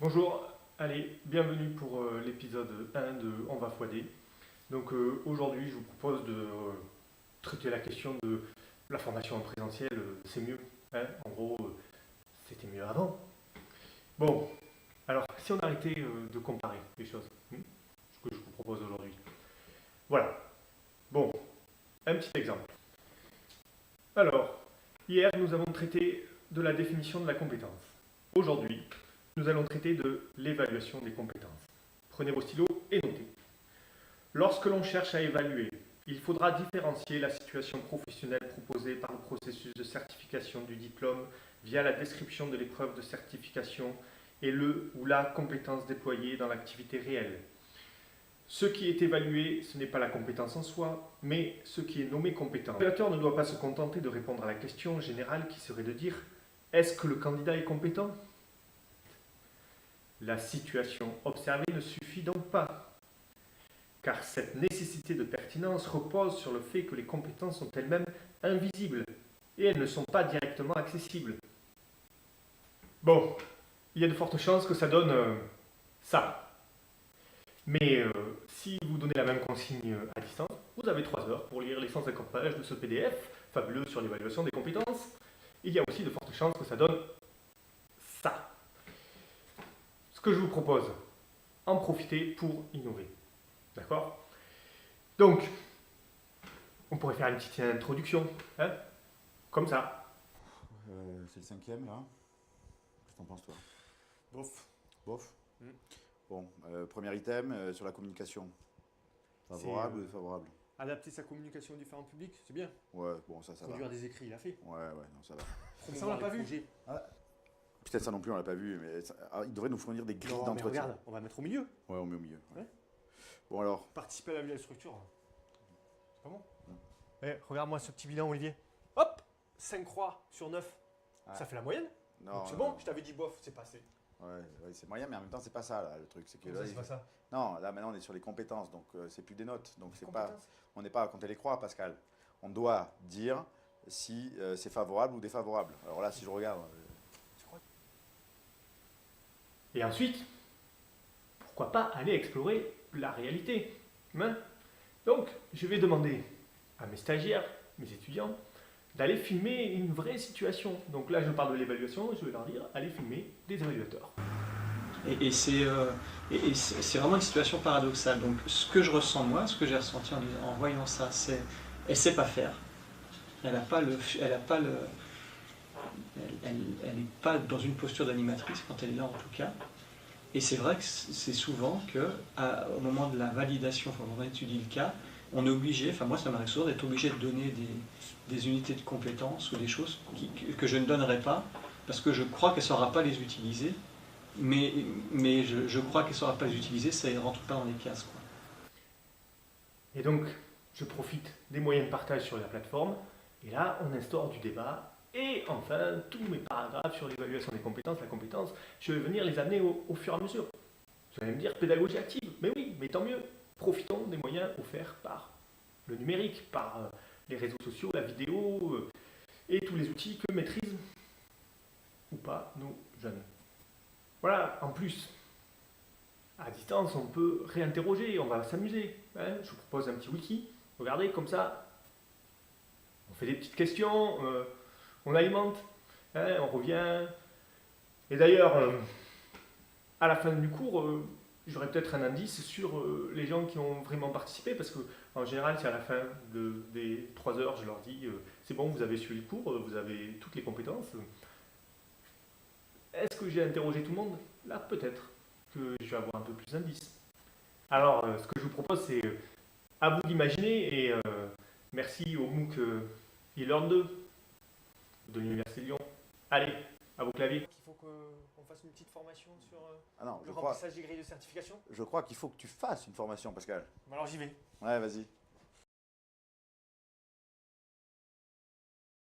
Bonjour, allez, bienvenue pour l'épisode 1 de On va x-D. Donc aujourd'hui, je vous propose de traiter la question de la formation en présentiel, c'est mieux. Hein, en gros, c'était mieux avant. Bon, alors si on arrêtait de comparer les choses, ce que je vous propose aujourd'hui. Voilà. Bon, un petit exemple. Alors, hier, nous avons traité de la définition de la compétence. Aujourd'hui, nous allons traiter de l'évaluation des compétences. Prenez vos stylos et notez. Lorsque l'on cherche à évaluer, il faudra différencier la situation professionnelle proposée par le processus de certification du diplôme via la description de l'épreuve de certification et le ou la compétence déployée dans l'activité réelle. Ce qui est évalué, ce n'est pas la compétence en soi, mais ce qui est nommé compétent. L'évaluateur ne doit pas se contenter de répondre à la question générale qui serait de dire « Est-ce que le candidat est compétent ?» La situation observée ne suffit donc pas, car cette nécessité de pertinence repose sur le fait que les compétences sont elles-mêmes invisibles et elles ne sont pas directement accessibles. Bon, il y a de fortes chances que ça donne ça. Mais si vous donnez la même consigne à distance, vous avez 3 heures pour lire les 150 pages de ce PDF fabuleux sur l'évaluation des compétences. Il y a aussi de fortes chances que ça donne ça. Ce que je vous propose, en profiter pour innover. D'accord? Donc, on pourrait faire une petite introduction, hein? Comme ça. C'est le 5e là. Qu'est-ce que t'en penses toi? Bof. Bof. Mm. Bon, premier item sur la communication. Favorable ou défavorable? Adapter sa communication aux différents publics, c'est bien. Ouais, bon ça va. Produire des écrits, il a fait. Ouais, non ça va. Ça, on l'a pas vu. Peut-être ça non plus on l'a pas vu, mais il devrait nous fournir des grilles d'entretien. Regarde, on va mettre au milieu. Ouais, on met au milieu. Ouais. Ouais. Bon alors. Participer à la vie de la structure. C'est pas bon. Regarde-moi ce petit bilan, Olivier. Hop, 5 croix sur 9. Ouais. Ça fait la moyenne. Non. C'est bon, je t'avais dit bof, c'est passé. Ouais, c'est moyen, mais en même temps c'est pas ça là, le truc. C'est que là, c'est pas ça. Non, là maintenant on est sur les compétences, donc c'est plus des notes. Donc c'est pas, on n'est pas à compter les croix, Pascal. On doit dire si c'est favorable ou défavorable. Alors là, si je regarde. Et ensuite, pourquoi pas aller explorer la réalité, hein? Donc, je vais demander à mes stagiaires, mes étudiants, d'aller filmer une vraie situation. Donc là, je parle de l'évaluation, je vais leur dire, allez filmer des évaluateurs. Et c'est vraiment une situation paradoxale. Donc ce que je ressens moi, ce que j'ai ressenti en voyant ça, c'est elle sait pas faire. Elle n'est pas dans une posture d'animatrice quand elle est là en tout cas. Et c'est vrai que c'est souvent qu'au moment de la validation, quand on étudie le cas, on est obligé, enfin moi ça m'arrive souvent d'être obligé de donner des unités de compétences ou des choses que je ne donnerai pas parce que je crois qu'elle ne saura pas les utiliser. Mais je crois qu'elle ne saura pas les utiliser, ça ne rentre pas dans les cases, quoi. Et donc, je profite des moyens de partage sur la plateforme, et là, on instaure du débat, et enfin, tous mes paragraphes sur l'évaluation des compétences, la compétence, je vais venir les amener au fur et à mesure. Vous allez me dire pédagogie active, mais oui, mais tant mieux. Profitons des moyens offerts par le numérique, par les réseaux sociaux, la vidéo, et tous les outils que maîtrisent, ou pas, nos jeunes. Voilà, en plus, à distance, on peut réinterroger, on va s'amuser. Hein, je vous propose un petit wiki. Regardez, comme ça, on fait des petites questions, on alimente, hein, on revient. Et d'ailleurs, à la fin du cours, j'aurai peut-être un indice sur les gens qui ont vraiment participé, parce qu'en général, c'est à la fin des 3 heures, je leur dis, c'est bon, vous avez suivi le cours, vous avez toutes les compétences. Est-ce que j'ai interrogé tout le monde? Là, peut-être que je vais avoir un peu plus d'indices. Alors, ce que je vous propose, c'est à vous d'imaginer, et merci au MOOC e-Learn 2 de l'Université de Lyon. Allez, à vos claviers. Il faut qu'on fasse une petite formation sur le remplissage des grilles de certification. Je crois qu'il faut que tu fasses une formation, Pascal. Alors j'y vais. Ouais, vas-y.